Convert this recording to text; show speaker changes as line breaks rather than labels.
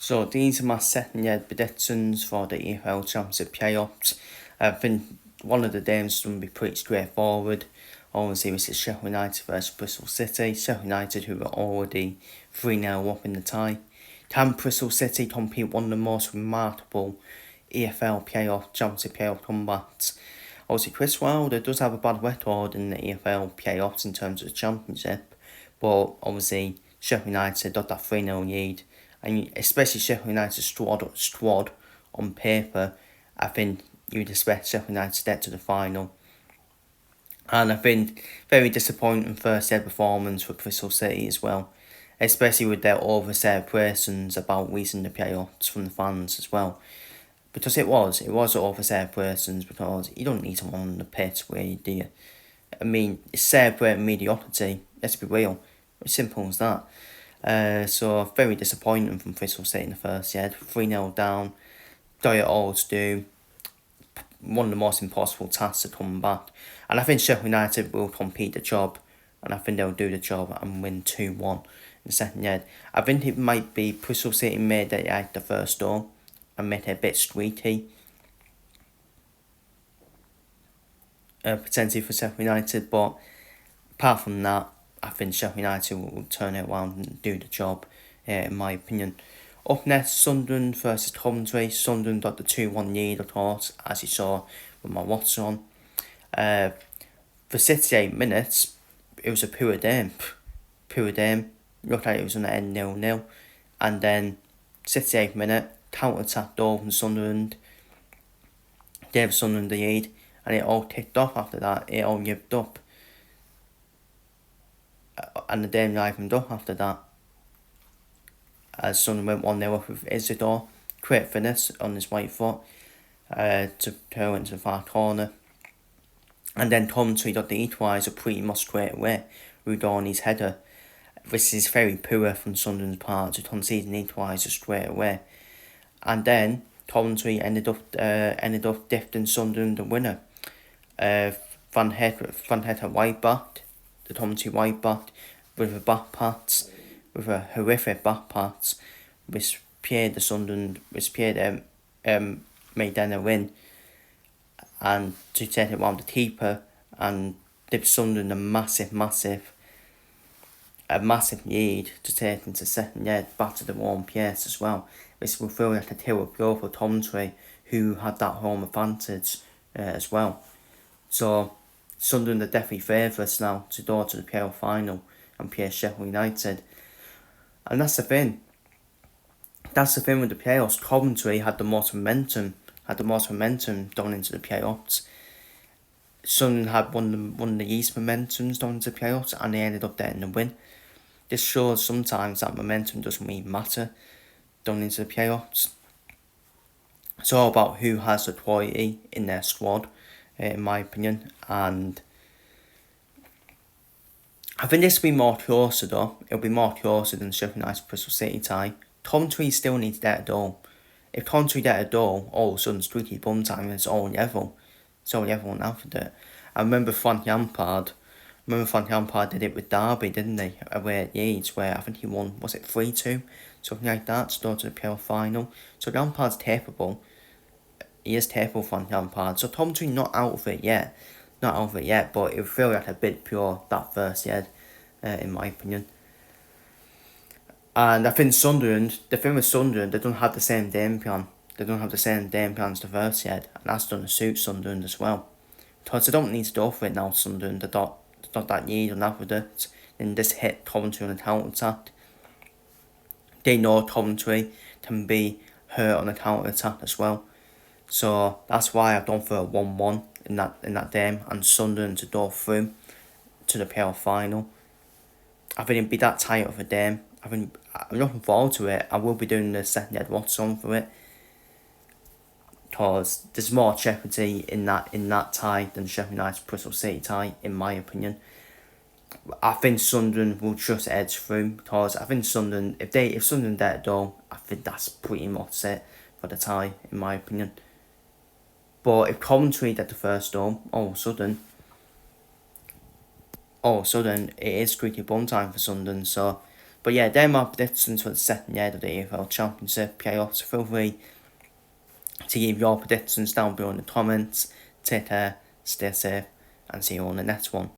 So these are my second year predictions for the EFL Championship playoffs. I think one of the games is going to be pretty straightforward. Obviously, this is Sheffield United versus Bristol City. Sheffield United, who are already 3-0 up in the tie. Can Bristol City compete one of the most remarkable EFL Championship playoff comebacks? Obviously, Chris Wilder does have a bad record in the EFL playoffs in terms of the Championship, but obviously Sheffield United got that 3-0 lead, and especially Sheffield United's squad on paper, I think you'd expect Sheffield United to get to the final. And I think very disappointing first year performance for Bristol City as well, especially with their over-celebrations about losing the playoffs from the fans as well. Because it was over-celebrations, because you don't need someone on the pitch where you do. I mean, it's celebrating mediocrity, let's be real. It's simple as that. So very disappointing from Bristol City in the first year. 3-0 down, got it all to do. One of the most impossible tasks to come back. And I think Sheffield United will compete the job, and I think they'll do the job and win 2-1 in the second year. I think it might be Bristol City made it like the first goal and made it a bit squeaky. Potentially for Sheffield United, but apart from that, I think Sheffield United will turn it around and do the job, in my opinion. Up next, Sunderland versus Coventry. Sunderland got the 2-1 lead, of course, as you saw with my watch on. For 68 minutes, it was a pure game. Looked like it was going to end 0-0. And then, 68th minute, counter-attack goal from Sunderland. Gave Sunderland the lead, and it all ticked off after that. It all yipped up. And the game livened up after that, as Sunderland went 1-0 up with Isidore. Great finish on his right foot to throw into the far corner. And then Coventry got the equaliser pretty much straight away. Rudoni's header. This is very poor from Sunderland's part to concede an equaliser straight away. And then Coventry ended up gifting Sunderland the winner. Van Het white back, the Coventry white back, with a horrific back pass, which made them a win, and to take it around the keeper and give Sunderland a massive lead to take into second year back to the warm place as well. This will feel like a tear of blow for Coventry, who had that home advantage as well. So Sunderland are definitely favourites now to go to the playoff final and play Sheffield United. And that's the thing. That's the thing with the playoffs. Coventry had the most momentum going into the playoffs. Sunderland had one of the least momentums going into the playoffs, and they ended up getting the win. This shows sometimes that momentum doesn't really matter going into the playoffs. It's all about who has the quality in their squad, in my opinion, and I think this will be more closer though. It'll be more closer than Sheffield United Bristol City tie. Coventry still needs to get a goal. If Coventry get a goal, all of a sudden streaky bum time, and it's all level. It's all level now for that. I remember Frank Lampard did it with Derby, didn't he? Away at Leeds, where I think he won, was it 3-2? Something like that, to go to the playoff final. So Lampard's capable. He is capable, Frank Lampard. So Coventry not out of it yet, but it would feel like a bit pure that first year, in my opinion. And I think the thing with Sunderland, they don't have the same game plan. They don't have the same game plan as the first year, and that's going to suit Sunderland as well. Because they don't need to go for it now, Sunderland. They're not that need enough with it. And just hit Coventry on a counter-attack. They know Coventry can be hurt on a counter-attack as well. So that's why I've gone for a 1-1 in that game, and Sunderland to go through to the playoff final. I think it'll be that tight of a game. I'm looking forward to it. I will be doing the second head watch on for it, because there's more jeopardy in that tie than Sheffield United Bristol City tie, in my opinion. I think Sunderland will just edge through, because I think Sunderland, if Sunderland get a goal, I think that's pretty much it for the tie, in my opinion. But if Coventry get the first goal, all of a sudden it is squeaky bum time for Sunderland. So But yeah, they're my predictions for the second year of the EFL Championship playoffs. Feel free to leave your predictions down below in the comments. Take care, stay safe, and see you on the next one.